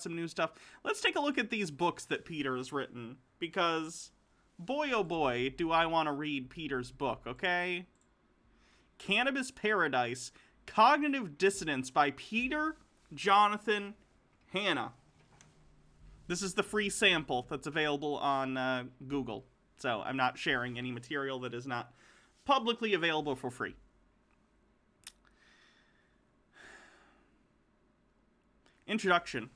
some new stuff. Let's take a look at these books that Peter has written, because boy oh boy do I want to read Peter's book, okay? Cannabis Paradise, Cognitive Dissonance by Peter Jonathan Hanna. This is the free sample that's available on Google, so I'm not sharing any material that is not publicly available for free. Introduction.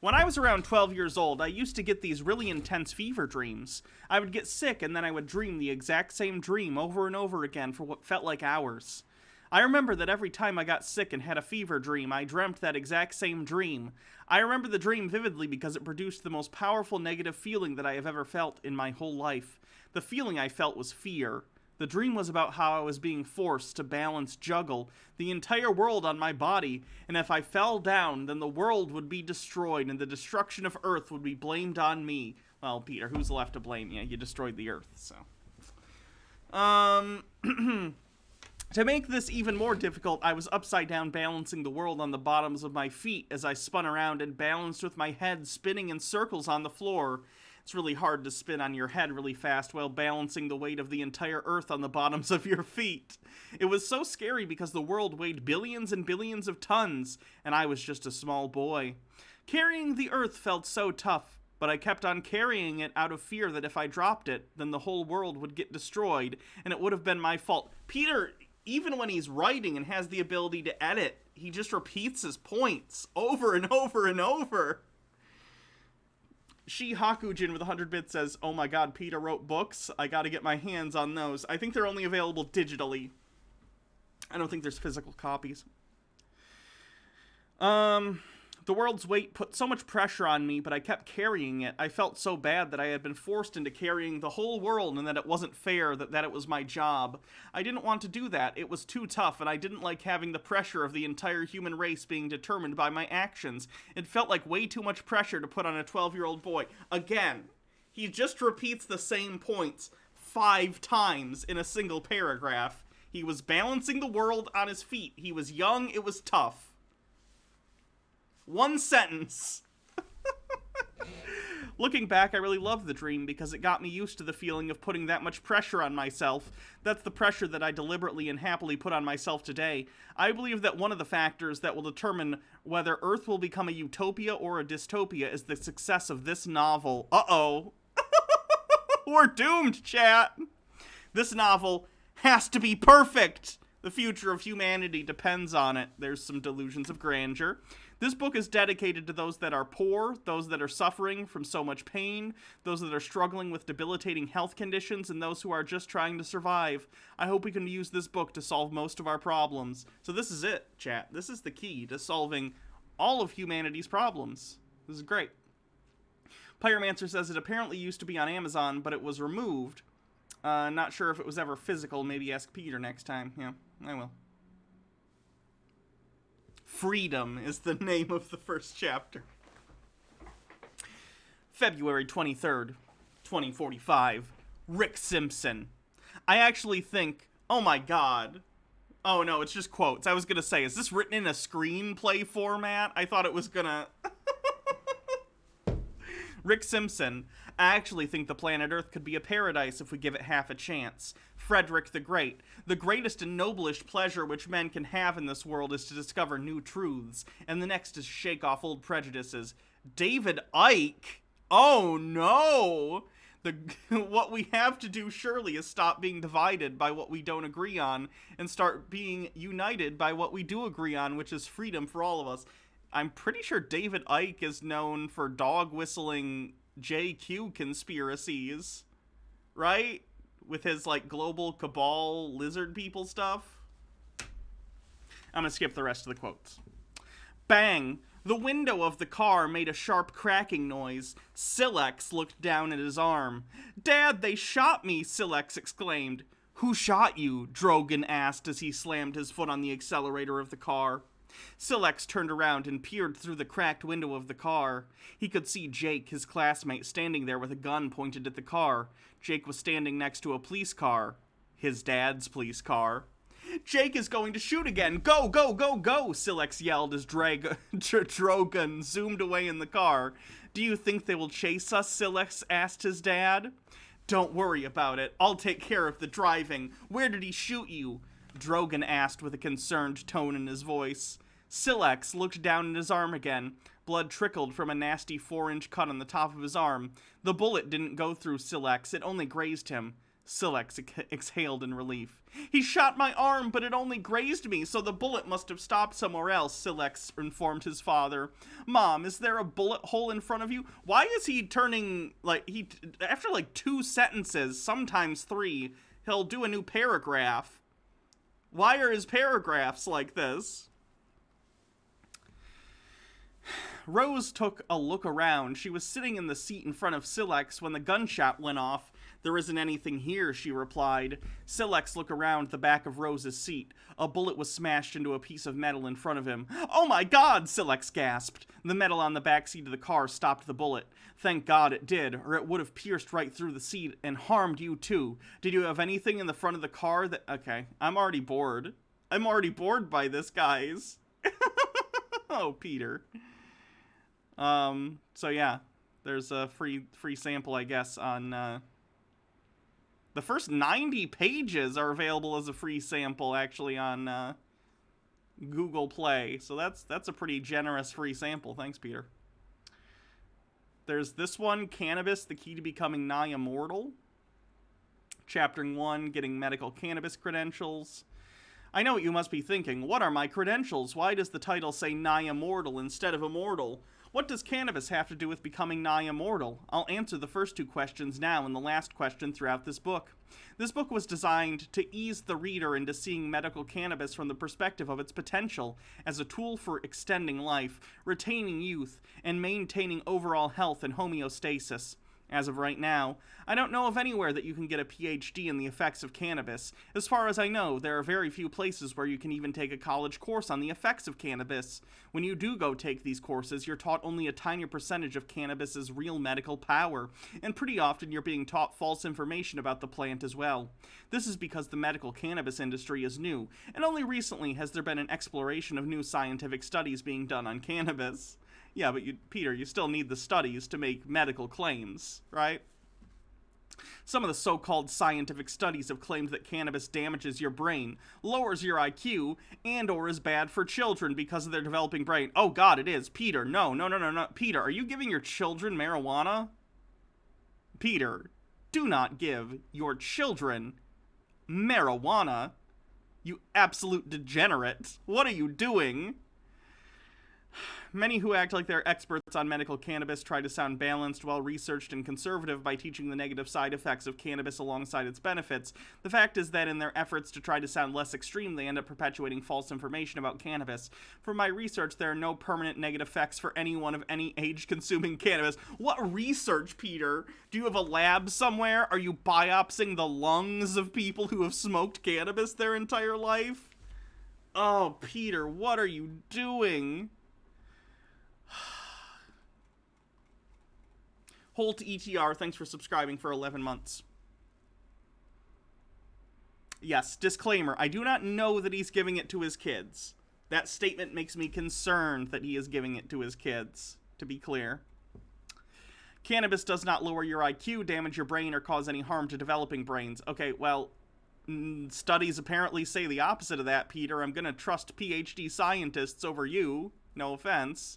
When I was around 12 years old, I used to get these really intense fever dreams. I would get sick and then I would dream the exact same dream over and over again for what felt like hours. I remember that every time I got sick and had a fever dream, I dreamt that exact same dream. I remember the dream vividly because it produced the most powerful negative feeling that I have ever felt in my whole life. The feeling I felt was fear. The dream was about how I was being forced to balance, juggle the entire world on my body, and if I fell down, then the world would be destroyed, and the destruction of Earth would be blamed on me. Well, Peter, who's left to blame? Yeah, you destroyed the Earth, so. To make this even more difficult, I was upside down balancing the world on the bottoms of my feet as I spun around and balanced with my head spinning in circles on the floor. It's really hard to spin on your head really fast while balancing the weight of the entire Earth on the bottoms of your feet. It was so scary because the world weighed billions and billions of tons, and I was just a small boy. Carrying the Earth felt so tough, but I kept on carrying it out of fear that if I dropped it, then the whole world would get destroyed, and it would have been my fault. Peter, even when he's writing and has the ability to edit, he just repeats his points over and over and over. Hakujin with 100 bits says, oh my god, Peter wrote books. I gotta get my hands on those. I think they're only available digitally. I don't think there's physical copies. The world's weight put so much pressure on me, but I kept carrying it. I felt so bad that I had been forced into carrying the whole world and that it wasn't fair, that it was my job. I didn't want to do that. It was too tough, and I didn't like having the pressure of the entire human race being determined by my actions. It felt like way too much pressure to put on a 12-year-old boy. Again, he just repeats the same points 5 times in a single paragraph. He was balancing the world on his feet. He was young. It was tough. One sentence. Looking back, I really loved the dream because it got me used to the feeling of putting that much pressure on myself. That's the pressure that I deliberately and happily put on myself today. I believe that one of the factors that will determine whether Earth will become a utopia or a dystopia is the success of this novel. Uh-oh. We're doomed, chat. This novel has to be perfect. The future of humanity depends on it. There's some delusions of grandeur. This book is dedicated to those that are poor, those that are suffering from so much pain, those that are struggling with debilitating health conditions, and those who are just trying to survive. I hope we can use this book to solve most of our problems. So this is it, chat. This is the key to solving all of humanity's problems. This is great. Pyromancer says it apparently used to be on Amazon, but it was removed. Not sure if it was ever physical. Maybe ask Peter next time. Yeah, I will. Freedom is the name of the first chapter. February 23rd, 2045. Rick Simpson. I actually think, oh my god. Oh no, it's just quotes. I was gonna say, is this written in a screenplay format? I thought it was gonna... Rick Simpson. I actually think the planet Earth could be a paradise if we give it half a chance. Frederick the Great. The greatest and noblest pleasure which men can have in this world is to discover new truths, and the next is shake off old prejudices. David Icke? Oh no! What we have to do surely is stop being divided by what we don't agree on, and start being united by what we do agree on, which is freedom for all of us. I'm pretty sure David Icke is known for dog whistling JQ conspiracies, right? With his, like, global cabal lizard people stuff. I'm gonna skip the rest of the quotes. Bang! The window of the car made a sharp cracking noise. Silex looked down at his arm. Dad, they shot me, Silex exclaimed. Who shot you? Drogan asked as he slammed his foot on the accelerator of the car. Silex turned around and peered through the cracked window of the car. He could see Jake, his classmate, standing there with a gun pointed at the car. Jake was standing next to a police car. His dad's police car. Jake is going to shoot again. Go, go, go, go, Silex yelled as Drogon zoomed away in the car. Do you think they will chase us, Silex asked his dad. Don't worry about it. I'll take care of the driving. Where did he shoot you? Drogon asked with a concerned tone in his voice. Silex looked down at his arm again. Blood trickled from a nasty 4-inch cut on the top of his arm. The bullet didn't go through Silex, it only grazed him. Silex exhaled in relief. He shot my arm, but it only grazed me, so the bullet must have stopped somewhere else, Silex informed his father. Mom, is there a bullet hole in front of you? Why is he turning, after 2 sentences, sometimes 3, he'll do a new paragraph. Why are his paragraphs like this? Rose took a look around. She was sitting in the seat in front of Silex when the gunshot went off. There isn't anything here, she replied. Silex looked around the back of Rose's seat. A bullet was smashed into a piece of metal in front of him. Oh my God, Silex gasped. The metal on the back seat of the car stopped the bullet. Thank God it did, or it would have pierced right through the seat and harmed you too. Did you have anything in the front of the car that... Okay, I'm already bored. I'm already bored by this, guys. Oh, Peter. So yeah, there's a free sample, I guess, on, the first 90 pages are available as a free sample, actually, on, Google Play. So that's a pretty generous free sample. Thanks, Peter. There's this one, Cannabis, the Key to Becoming Nigh Immortal. Chapter 1, Getting Medical Cannabis Credentials. I know what you must be thinking. What are my credentials? Why does the title say nigh immortal instead of immortal? What does cannabis have to do with becoming nigh immortal? I'll answer the first 2 questions now and the last question throughout this book. This book was designed to ease the reader into seeing medical cannabis from the perspective of its potential as a tool for extending life, retaining youth, and maintaining overall health and homeostasis. As of right now, I don't know of anywhere that you can get a PhD in the effects of cannabis. As far as I know, there are very few places where you can even take a college course on the effects of cannabis. When you do go take these courses, you're taught only a tiny percentage of cannabis's real medical power, and pretty often you're being taught false information about the plant as well. This is because the medical cannabis industry is new, and only recently has there been an exploration of new scientific studies being done on cannabis. Yeah, but Peter, you still need the studies to make medical claims, right? Some of the so-called scientific studies have claimed that cannabis damages your brain, lowers your IQ, and or is bad for children because of their developing brain. Oh God, it is. Peter, no. Peter, are you giving your children marijuana? Peter, do not give your children marijuana. You absolute degenerate. What are you doing? Many who act like they're experts on medical cannabis try to sound balanced, well-researched, and conservative by teaching the negative side effects of cannabis alongside its benefits. The fact is that in their efforts to try to sound less extreme, they end up perpetuating false information about cannabis. From my research, there are no permanent negative effects for anyone of any age consuming cannabis. What research, Peter? Do you have a lab somewhere? Are you biopsying the lungs of people who have smoked cannabis their entire life? Oh, Peter, what are you doing? Holt ETR, thanks for subscribing for 11 months. Yes, disclaimer, I do not know that he's giving it to his kids. That statement makes me concerned that he is giving it to his kids, to be clear. Cannabis does not lower your IQ, damage your brain, or cause any harm to developing brains. Okay, well, studies apparently say the opposite of that, Peter. I'm gonna trust PhD scientists over you. No offense.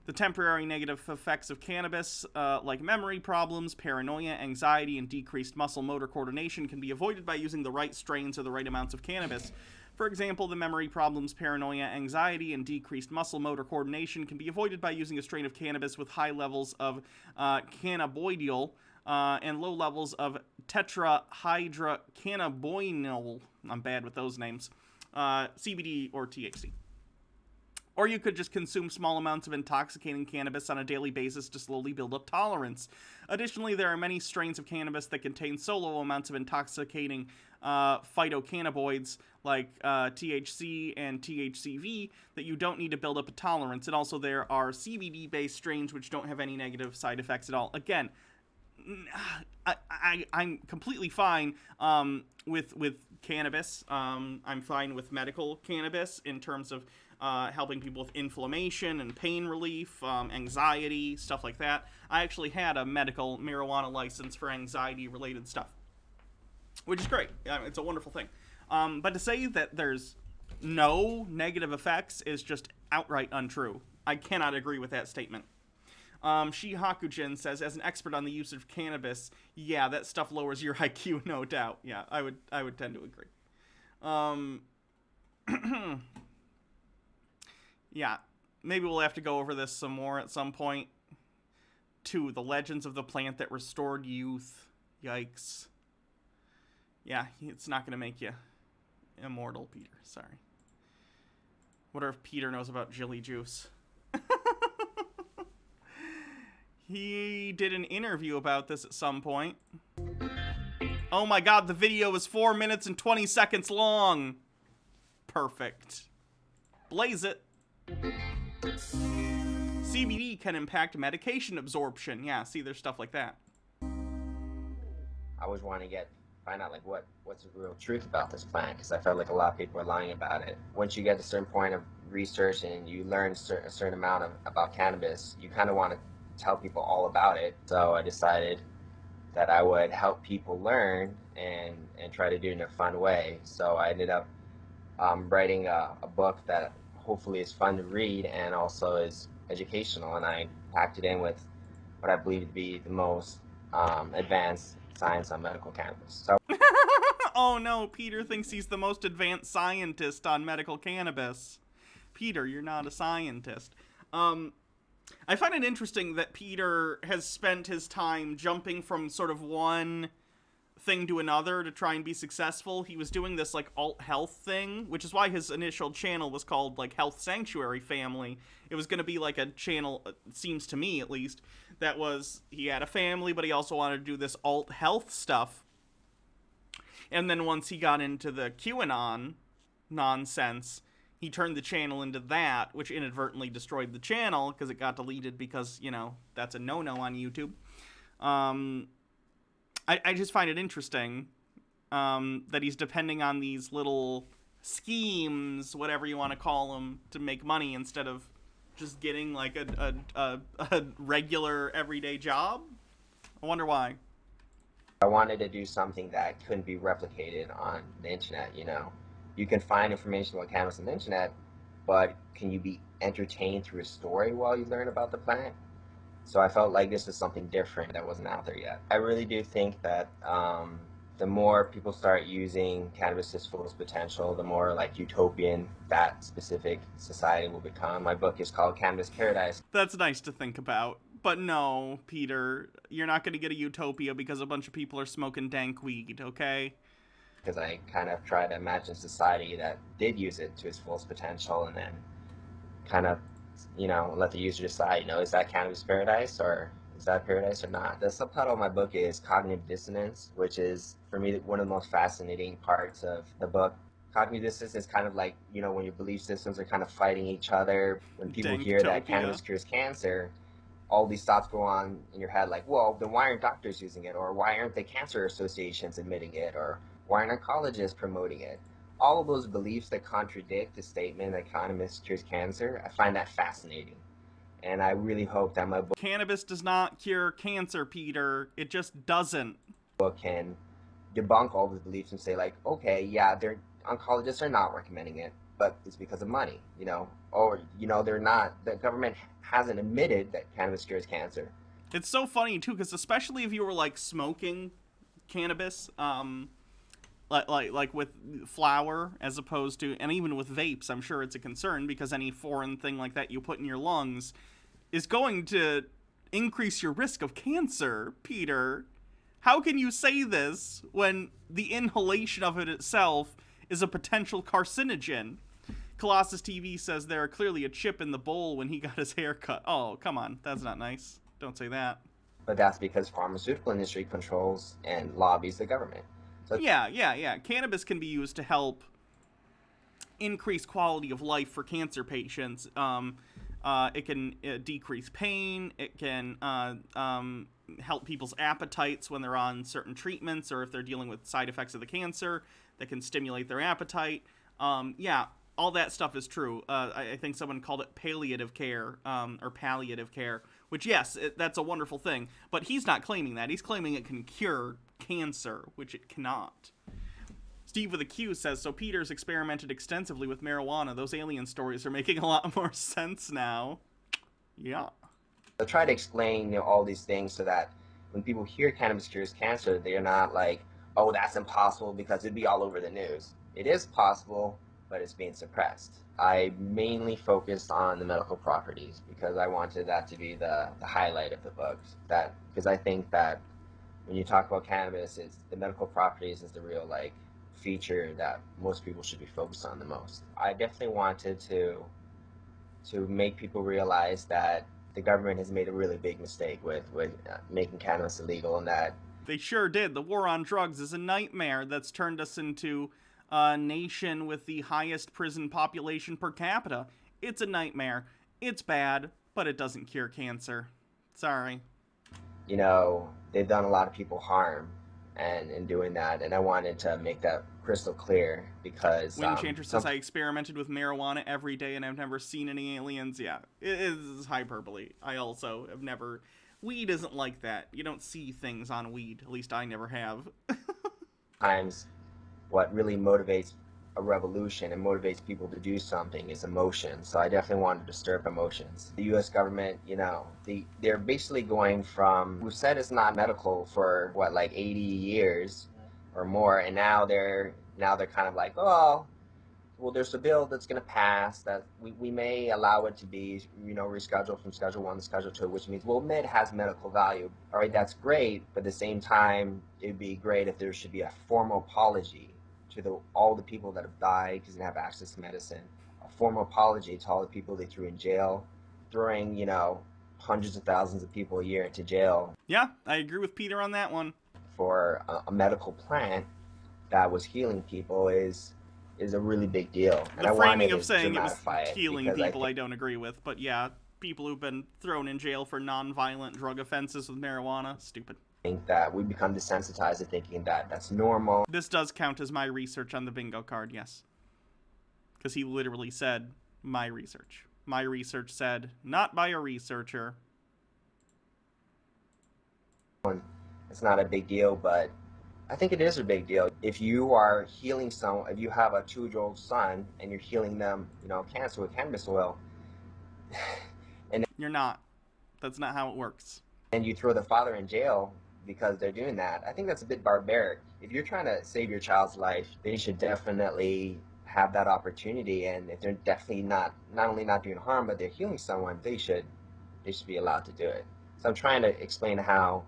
The temporary negative effects of cannabis, like memory problems, paranoia, anxiety, and decreased muscle motor coordination, can be avoided by using the right strains or the right amounts of cannabis. For example, the memory problems, paranoia, anxiety, and decreased muscle motor coordination can be avoided by using a strain of cannabis with high levels of cannabidiol and low levels of tetrahydrocannabinol. I'm bad with those names. CBD or THC. Or you could just consume small amounts of intoxicating cannabis on a daily basis to slowly build up tolerance. Additionally, there are many strains of cannabis that contain so low amounts of intoxicating phytocannabinoids like THC and THCV that you don't need to build up a tolerance. And also there are CBD-based strains which don't have any negative side effects at all. Again, I'm completely fine with cannabis. I'm fine with medical cannabis in terms of helping people with inflammation and pain relief, anxiety, stuff like that. I actually had a medical marijuana license for anxiety-related stuff, which is great. It's a wonderful thing. But to say that there's no negative effects is just outright untrue. I cannot agree with that statement. Hakujin says, as an expert on the use of cannabis, yeah, that stuff lowers your IQ, no doubt. Yeah, I would tend to agree. Yeah, maybe we'll have to go over this some more at some point. 2, the legends of the plant that restored youth. Yikes. Yeah, it's not going to make you immortal, Peter. Sorry. Wonder if Peter knows about Jilly Juice. He did an interview about this at some point. Oh my god, the video is 4 minutes and 20 seconds long. Perfect. Blaze it. CBD can impact medication absorption. Yeah, see, there's stuff like that. I always want to find out like what's the real truth about this plant, because I felt like a lot of people are lying about it. Once you get to a certain point of research and you learn a certain amount about cannabis, you kind of want to tell people all about it. So I decided that I would help people learn and try to do it in a fun way. So I ended up writing a book that hopefully is fun to read and also is educational, and I packed it in with what I believe to be the most advanced science on medical cannabis. So oh no, Peter thinks he's the most advanced scientist on medical cannabis. Peter, you're not a scientist. I find it interesting that Peter has spent his time jumping from sort of one thing to another to try and be successful. He was doing this like alt health thing, which is why his initial channel was called like Health Sanctuary Family. It was going to be like a channel, it seems to me at least, that was, he had a family, but he also wanted to do this alt health stuff. And then once he got into the QAnon nonsense, he turned the channel into that, which inadvertently destroyed the channel because it got deleted because, you know, that's a no-no on YouTube. I just find it interesting that he's depending on these little schemes, whatever you want to call them, to make money instead of just getting like a regular everyday job. I wonder why. I wanted to do something that couldn't be replicated on the internet, you know. You can find information about cannabis on the internet, but can you be entertained through a story while you learn about the plant? So I felt like this was something different that wasn't out there yet. I really do think that the more people start using cannabis to its fullest potential, the more like utopian that specific society will become. My book is called Cannabis Paradise. That's nice to think about. But no, Peter, you're not going to get a utopia because a bunch of people are smoking dank weed, okay? Because I kind of try to imagine a society that did use it to its fullest potential and then kind of, you know, let the user decide, you know, is that cannabis paradise or is that paradise or not? The subtitle of my book is Cognitive Dissonance, which is, for me, one of the most fascinating parts of the book. Cognitive dissonance is kind of like, you know, when your belief systems are kind of fighting each other. When people hear that cannabis cures cancer, all these thoughts go on in your head like, well, then why aren't doctors using it? Or why aren't the cancer associations admitting it? Or why aren't oncologists promoting it? All of those beliefs that contradict the statement that cannabis cures cancer, I find that fascinating. And I really hope that my book... Cannabis does not cure cancer, Peter. It just doesn't. ...can debunk all those beliefs and say like, okay, yeah, oncologists are not recommending it, but it's because of money, you know? Or, you know, they're not... The government hasn't admitted that cannabis cures cancer. It's so funny, too, because especially if you were, like, smoking cannabis, like with flower as opposed to, and even with vapes, I'm sure it's a concern because any foreign thing like that you put in your lungs is going to increase your risk of cancer, Peter. How can you say this when the inhalation of it itself is a potential carcinogen? Colossus TV says there are clearly a chip in the bowl when he got his hair cut. Oh, come on. That's not nice. Don't say that. But that's because pharmaceutical industry controls and lobbies the government. So yeah. Cannabis can be used to help increase quality of life for cancer patients. It can decrease pain. It can help people's appetites when they're on certain treatments or if they're dealing with side effects of the cancer that can stimulate their appetite. Yeah, all that stuff is true. I think someone called it palliative care or palliative care, which, yes, that's a wonderful thing. But he's not claiming that. He's claiming it can cure cancer, which it cannot. Steve with a Q says, so Peter's experimented extensively with marijuana. Those alien stories are making a lot more sense now. Yeah. I try to explain, all these things so that when people hear cannabis cures cancer, they're not like, oh, that's impossible because it'd be all over the news. It is possible, but it's being suppressed. I mainly focused on the medical properties because I wanted that to be the highlight of the book. Because I think that when you talk about cannabis, it's the medical properties is the real feature that most people should be focused on the most. I definitely wanted to make people realize that the government has made a really big mistake with making cannabis illegal, and that they sure did. The war on drugs is a nightmare that's turned us into a nation with the highest prison population per capita. It's a nightmare. It's bad, but it doesn't cure cancer. Sorry. They've done a lot of people harm and in doing that, and I wanted to make that crystal clear because Windchanter says I experimented with marijuana every day and I've never seen any aliens. Yeah, it is hyperbole. I also have never... Weed isn't like that. You don't see things on weed. At least I never have. Times what really motivates a revolution and motivates people to do something is emotion. So I definitely wanted to stir up emotions. The U.S. government, they're basically going from, we've said it's not medical for 80 years or more, and now they're kind of like, oh, well, there's a bill that's going to pass that we may allow it to be, rescheduled from Schedule 1 to Schedule 2, which means, well, it has medical value. All right, that's great, but at the same time, it'd be great if there should be a formal apology to all the people that have died because they didn't have access to medicine, a formal apology to all the people they threw in jail, throwing, hundreds of thousands of people a year into jail. Yeah, I agree with Peter on that one. For a medical plant that was healing people is a really big deal. And the I framing wanted of saying it was it healing people I don't agree with, but yeah, people who've been thrown in jail for non-violent drug offenses with marijuana, stupid. I think that we become desensitized to thinking that that's normal. This does count as my research on the bingo card, yes. Because he literally said, my research. My research said, not by a researcher. It's not a big deal, but I think it is a big deal. If you are healing someone, if you have a 2-year-old son and you're healing them, cancer with cannabis oil, and you're not. That's not how it works. And you throw the father in jail because they're doing that, I think that's a bit barbaric. If you're trying to save your child's life, they should definitely have that opportunity, and if they're definitely not only not doing harm, but they're healing someone, they should be allowed to do it. So I'm trying to explain how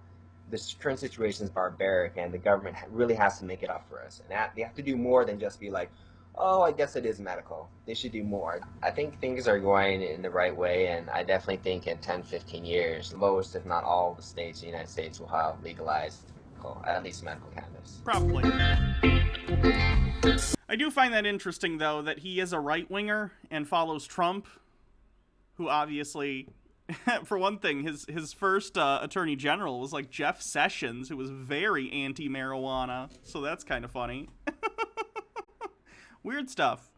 this current situation is barbaric, and the government really has to make it up for us. And they have to do more than just be like, oh, I guess it is medical. They should do more. I think things are going in the right way, and I definitely think in 10, 15 years, most, if not all, the states in the United States will have legalized, at least medical cannabis. Probably. I do find that interesting, though, that he is a right-winger and follows Trump, who obviously... For one thing, his first attorney general was like Jeff Sessions, who was very anti-marijuana, so that's kind of funny. Weird stuff.